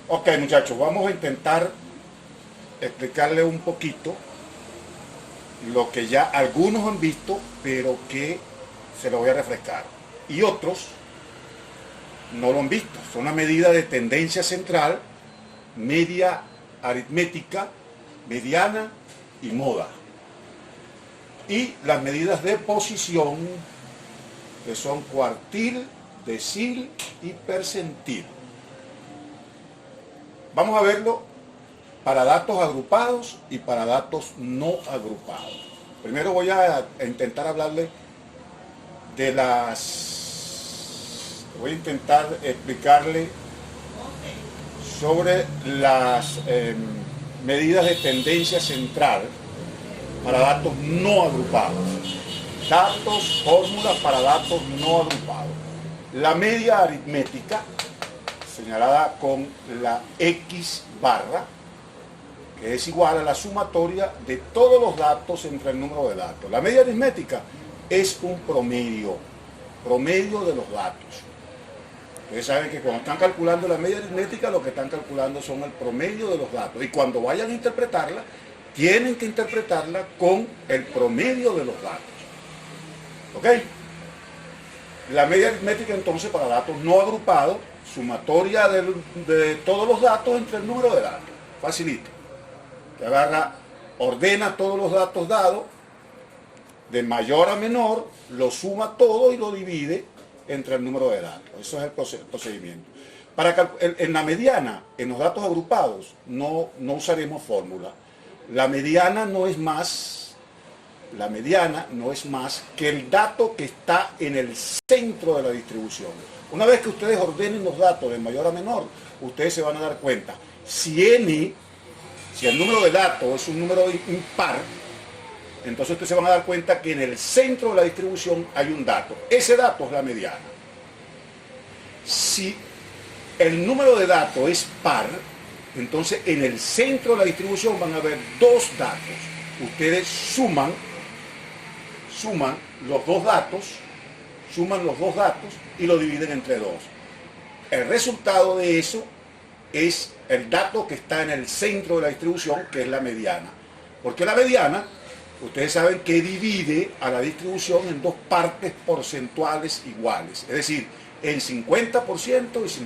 Ok, muchachos, vamos a intentar explicarle un poquito lo que ya algunos han visto, pero que se lo voy a refrescar. Y otros no lo han visto. Son una medida de tendencia central, media aritmética, mediana y moda. Y las medidas de posición, que son cuartil, decil y percentil. Vamos a verlo para datos agrupados y para datos no agrupados. Primero voy a intentar hablarle de voy a intentar explicarle sobre las medidas de tendencia central para datos no agrupados. Datos, fórmulas para datos no agrupados. La media aritmética, señalada con la X barra, que es igual a la sumatoria de todos los datos entre el número de datos. La media aritmética es un promedio de los datos. Ustedes saben que cuando están calculando la media aritmética, lo que están calculando son el promedio de los datos. Y cuando vayan a interpretarla, tienen que interpretarla con el promedio de los datos. ¿Ok? La media aritmética entonces para datos no agrupados, sumatoria de todos los datos entre el número de datos. Facilito. Que agarra, ordena todos los datos dados, de mayor a menor, lo suma todo y lo divide entre el número de datos. Eso es el procedimiento. En la mediana, en los datos agrupados, no usaremos fórmula. La mediana no es más que el dato que está en el centro de la distribución. Una vez que ustedes ordenen los datos de mayor a menor, ustedes se van a dar cuenta. Si el número de datos es un número impar, entonces ustedes se van a dar cuenta que en el centro de la distribución hay un dato. Ese dato es la mediana. Si el número de datos es par, entonces en el centro de la distribución van a haber dos datos. Ustedes suman los dos datos y lo dividen entre dos. El resultado de eso es el dato que está en el centro de la distribución, que es la mediana. Porque la mediana, ustedes saben que divide a la distribución en dos partes porcentuales iguales, es decir, en 50% y 50%.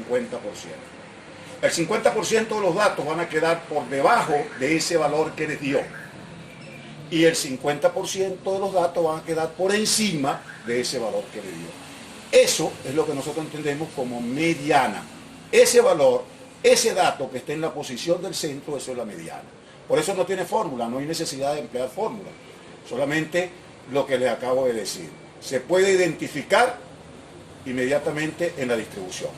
El 50% de los datos van a quedar por debajo de ese valor que les dio. Y el 50% de los datos van a quedar por encima de ese valor que les dio. Eso es lo que nosotros entendemos como mediana. Ese valor, ese dato que está en la posición del centro, eso es la mediana. Por eso no tiene fórmula, no hay necesidad de emplear fórmula. Solamente lo que les acabo de decir. Se puede identificar inmediatamente en la distribución.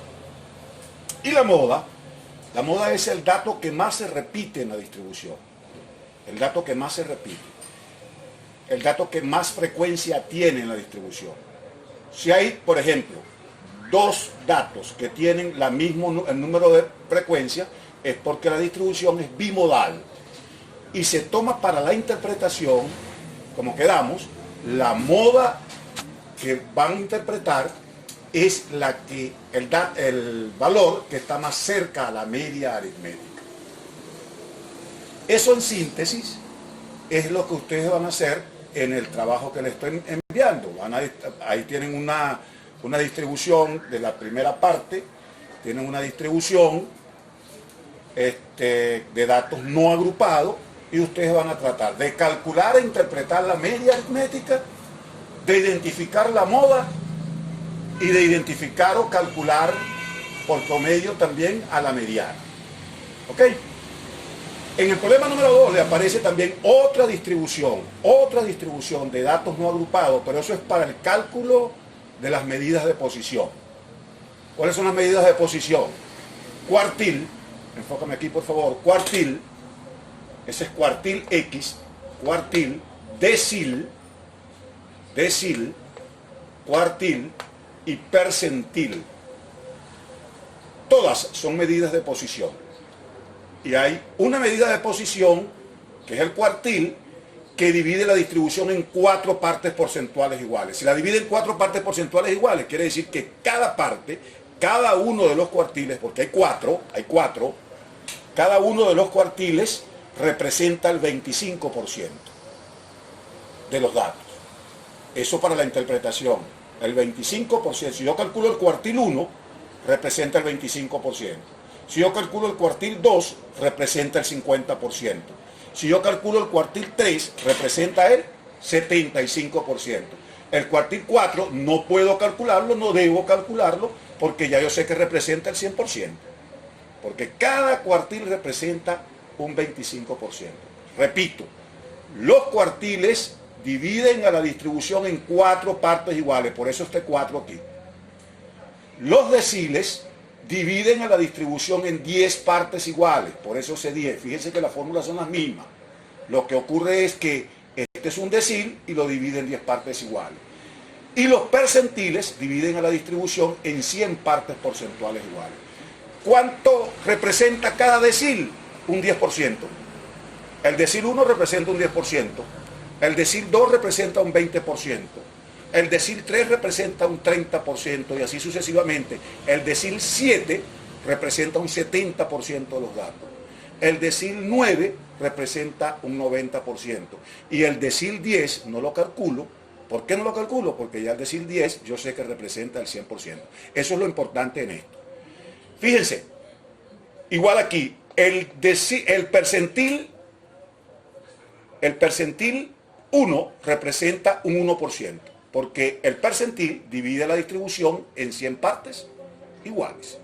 Y la moda es el dato que más se repite en la distribución. El dato que más se repite. El dato que más frecuencia tiene en la distribución. Si hay, por ejemplo, dos datos que tienen el número de frecuencia, es porque la distribución es bimodal. Y se toma para la interpretación, como quedamos, la moda que van a interpretar es el valor que está más cerca a la media aritmética. Eso en síntesis es lo que ustedes van a hacer en el trabajo que les estoy enviando. Ahí tienen una distribución de la primera parte, tienen una distribución de datos no agrupados, y ustedes van a tratar de calcular e interpretar la media aritmética, de identificar la moda y de identificar o calcular por promedio también a la mediana. ¿Ok? En el problema número 2 le aparece también otra distribución de datos no agrupados, pero eso es para el cálculo de las medidas de posición. ¿Cuáles son las medidas de posición? Cuartil, enfócame aquí por favor, cuartil, ese es cuartil X, cuartil, decil, cuartil y percentil. Todas son medidas de posición. Y hay una medida de posición, que es el cuartil, que divide la distribución en 4 partes porcentuales iguales. Si la divide en 4 partes porcentuales iguales, quiere decir que cada parte cada uno de los cuartiles, porque hay cuatro, cada uno de los cuartiles representa el 25% de los datos. Eso para la interpretación. El 25%, si yo calculo el cuartil 1, representa el 25%. Si yo calculo el cuartil 2, representa el 50%. Si yo calculo el cuartil 3, representa el 75%. El cuartil 4 no puedo calcularlo, no debo calcularlo, porque ya yo sé que representa el 100%. Porque cada cuartil representa un 25%. Repito, los cuartiles dividen a la distribución en 4 partes iguales, por eso este 4 aquí. Los deciles dividen a la distribución en 10 partes iguales, por eso ese 10. Fíjense que las fórmulas son las mismas. Lo que ocurre es que este es un decil y lo divide en 10 partes iguales. Y los percentiles dividen a la distribución en 100 partes porcentuales iguales. ¿Cuánto representa cada decil? Un 10%. El decil 1 representa un 10%. El decil 2 representa un 20%. El decil 3 representa un 30% y así sucesivamente. El decil 7 representa un 70% de los datos. El decil 9 representa un 90%. Y el decil 10 no lo calculo. ¿Por qué no lo calculo? Porque ya el decil 10 yo sé que representa el 100%. Eso es lo importante en esto. Fíjense, igual aquí, el percentil 1 representa un 1%, porque el percentil divide la distribución en 100 partes iguales.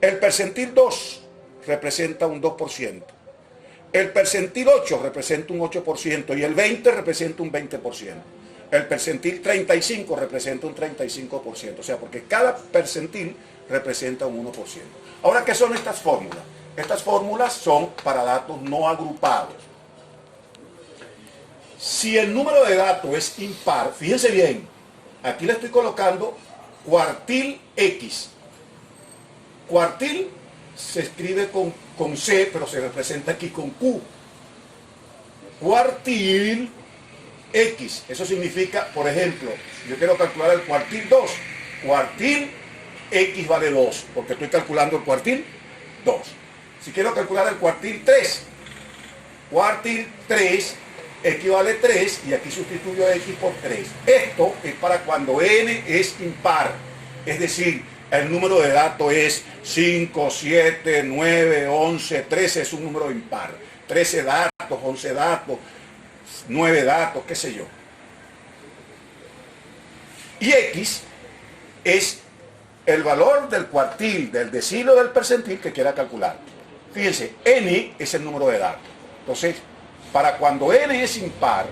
El percentil 2 representa un 2%. El percentil 8 representa un 8% y el 20 representa un 20%. El percentil 35 representa un 35%, o sea, porque cada percentil representa un 1%. Ahora, ¿qué son estas fórmulas? Estas fórmulas son para datos no agrupados. Si el número de datos es impar, fíjense bien, aquí le estoy colocando cuartil X. Cuartil se escribe con C, pero se representa aquí con Q. Cuartil X, eso significa, por ejemplo, yo quiero calcular el cuartil 2. Cuartil X vale 2, porque estoy calculando el cuartil 2. Si quiero calcular el cuartil 3, cuartil 3 equivale 3 y aquí sustituyo X por 3. Esto es para cuando n es impar, es decir, el número de datos es 5, 7, 9, 11, 13 es un número impar. 13 datos, 11 datos, 9 datos, qué sé yo. Y X es el valor del cuartil, del decil o del percentil que quiera calcular. Fíjense, n es el número de datos. Entonces, para cuando n es impar,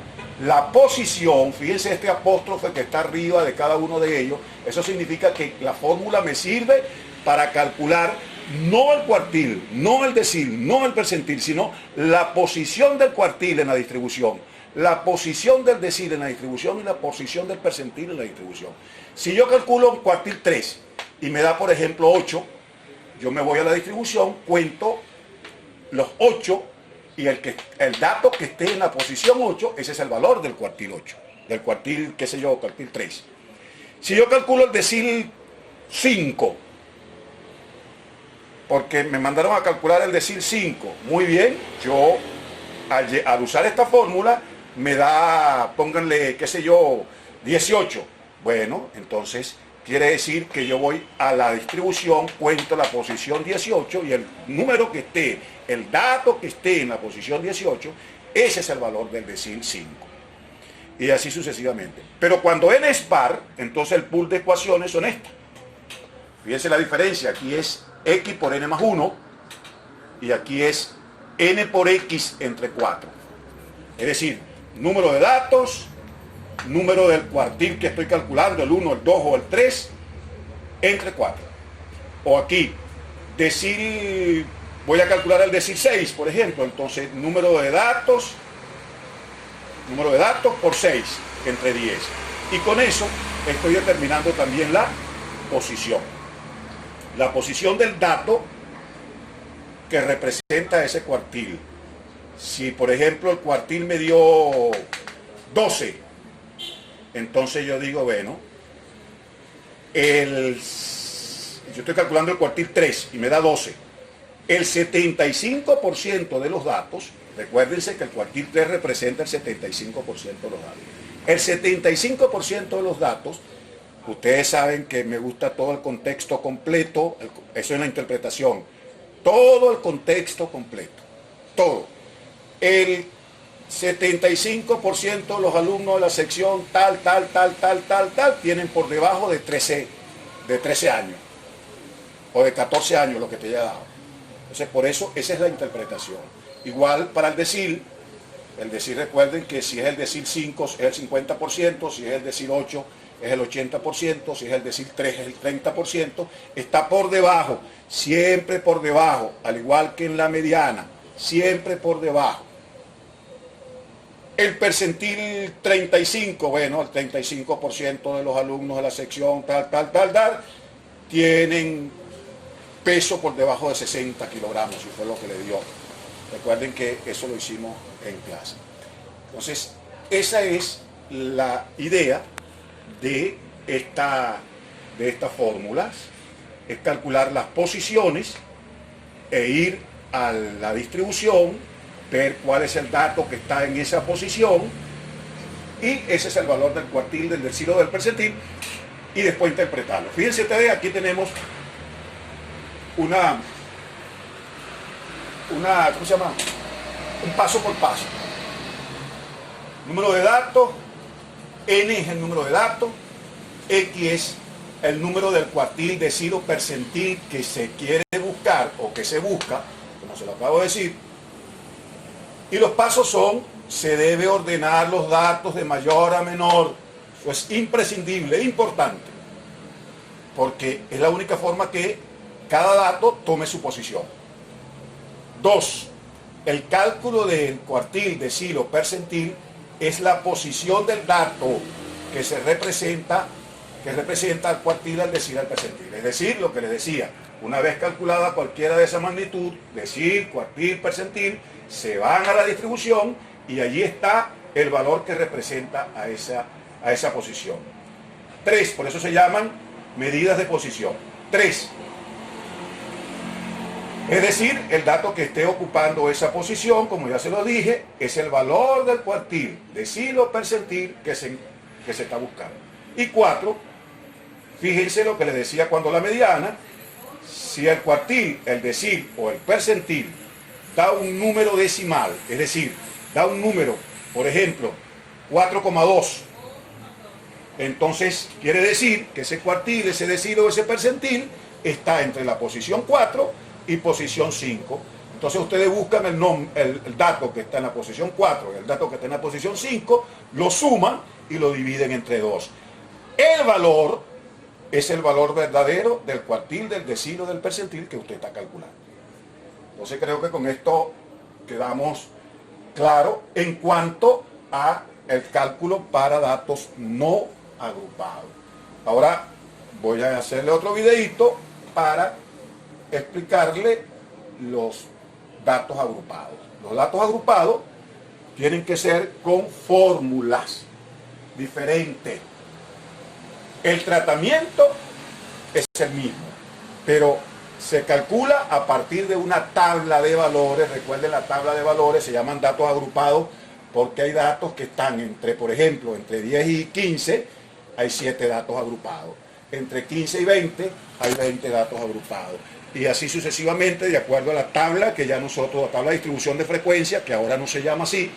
la posición, fíjense este apóstrofe que está arriba de cada uno de ellos, eso significa que la fórmula me sirve para calcular no el cuartil, no el decil, no el percentil, sino la posición del cuartil en la distribución, la posición del decil en la distribución y la posición del percentil en la distribución. Si yo calculo un cuartil 3 y me da, por ejemplo, 8, yo me voy a la distribución, cuento los 8 y el dato que esté en la posición 8, ese es el valor del cuartil 8, del cuartil, qué sé yo, cuartil 3. Si yo calculo el decil 5, porque me mandaron a calcular el decil 5, muy bien, yo al usar esta fórmula me da, pónganle, qué sé yo, 18. Bueno, entonces quiere decir que yo voy a la distribución, cuento la posición 18 y el número que esté, el dato que esté en la posición 18, ese es el valor del decil 5. Y así sucesivamente. Pero cuando n es par, entonces el pool de ecuaciones son estas. Fíjense la diferencia, aquí es x por n más 1 y aquí es n por x entre 4. Es decir, número de datos, número del cuartil que estoy calculando, el 1, el 2 o el 3, entre 4. O aquí, decil, voy a calcular el decil 6, por ejemplo, entonces número de datos por 6, entre 10. Y con eso estoy determinando también la posición. La posición del dato que representa ese cuartil. Si, por ejemplo, el cuartil me dio 12, entonces yo digo, bueno, yo estoy calculando el cuartil 3 y me da 12. El 75% de los datos, recuérdense que el cuartil 3 representa el 75% de los datos. El 75% de los datos, ustedes saben que me gusta todo el contexto completo, eso es la interpretación, todo el contexto completo, todo. El 75% de los alumnos de la sección tal, tienen por debajo de 13 años, o de 14 años, lo que te haya dado. Entonces, por eso, esa es la interpretación. Igual para el decil recuerden que si es el decil 5 es el 50%, si es el decil 8 es el 80%, si es el decil 3 es el 30%, está por debajo, siempre por debajo, al igual que en la mediana, siempre por debajo. El percentil 35, bueno, el 35% de los alumnos de la sección tal, tienen peso por debajo de 60 kilogramos, y fue lo que le dio. Recuerden que eso lo hicimos en clase. Entonces, esa es la idea de estas fórmulas, es calcular las posiciones e ir a la distribución, ver cuál es el dato que está en esa posición, y ese es el valor del cuartil, del decilo, del percentil, y después interpretarlo. Fíjense ustedes, aquí tenemos una ¿cómo se llama? Un paso por paso. Número de datos, n es el número de datos, x es el número del cuartil, decilo, percentil que se quiere buscar o que se busca, como se lo acabo de decir. Y los pasos son, se debe ordenar los datos de mayor a menor. Eso es imprescindible, es importante, porque es la única forma que cada dato tome su posición. 2. El cálculo del cuartil, decilo, percentil es la posición del dato que representa al cuartil, al decil, al percentil. Es decir, lo que les decía, una vez calculada cualquiera de esa magnitud, decil, cuartil, percentil, se van a la distribución y allí está el valor que representa a esa posición. 3. Por eso se llaman medidas de posición. 3. Es decir, el dato que esté ocupando esa posición, como ya se lo dije, es el valor del cuartil, decil o percentil que se está buscando. Y 4, fíjense lo que les decía cuando la mediana, si el cuartil, el decil o el percentil da un número decimal, es decir, da un número, por ejemplo, 4,2, entonces quiere decir que ese cuartil, ese decil o ese percentil está entre la posición 4 y posición 5. Entonces ustedes buscan el dato que está en la posición 4 y el dato que está en la posición 5, lo suman y lo dividen entre 2. El valor es el valor verdadero del cuartil, del decil o del percentil que usted está calculando. Entonces creo que con esto quedamos claros en cuanto a el cálculo para datos no agrupados. Ahora voy a hacerle otro videito para explicarle los datos agrupados. Los datos agrupados tienen que ser con fórmulas diferentes. El tratamiento es el mismo, pero se calcula a partir de una tabla de valores. Recuerden, la tabla de valores se llaman datos agrupados porque hay datos que están entre, por ejemplo, entre 10 y 15 hay 7 datos agrupados. Entre 15 y 20 hay 20 datos agrupados. Y así sucesivamente, de acuerdo a la tabla que ya nosotros, la tabla de distribución de frecuencia, que ahora no se llama así,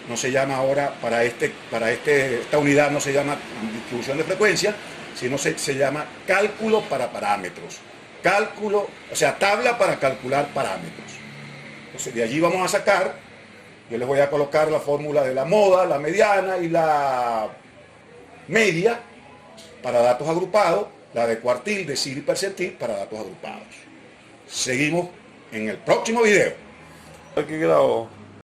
no se llama ahora, esta unidad no se llama distribución de frecuencia, sino se llama cálculo para parámetros. Cálculo, o sea, tabla para calcular parámetros. Entonces, de allí vamos a sacar, yo les voy a colocar la fórmula de la moda, la mediana y la media para datos agrupados, la de cuartil, decil y percentil para datos agrupados. Seguimos en el próximo video. Aquí grabó.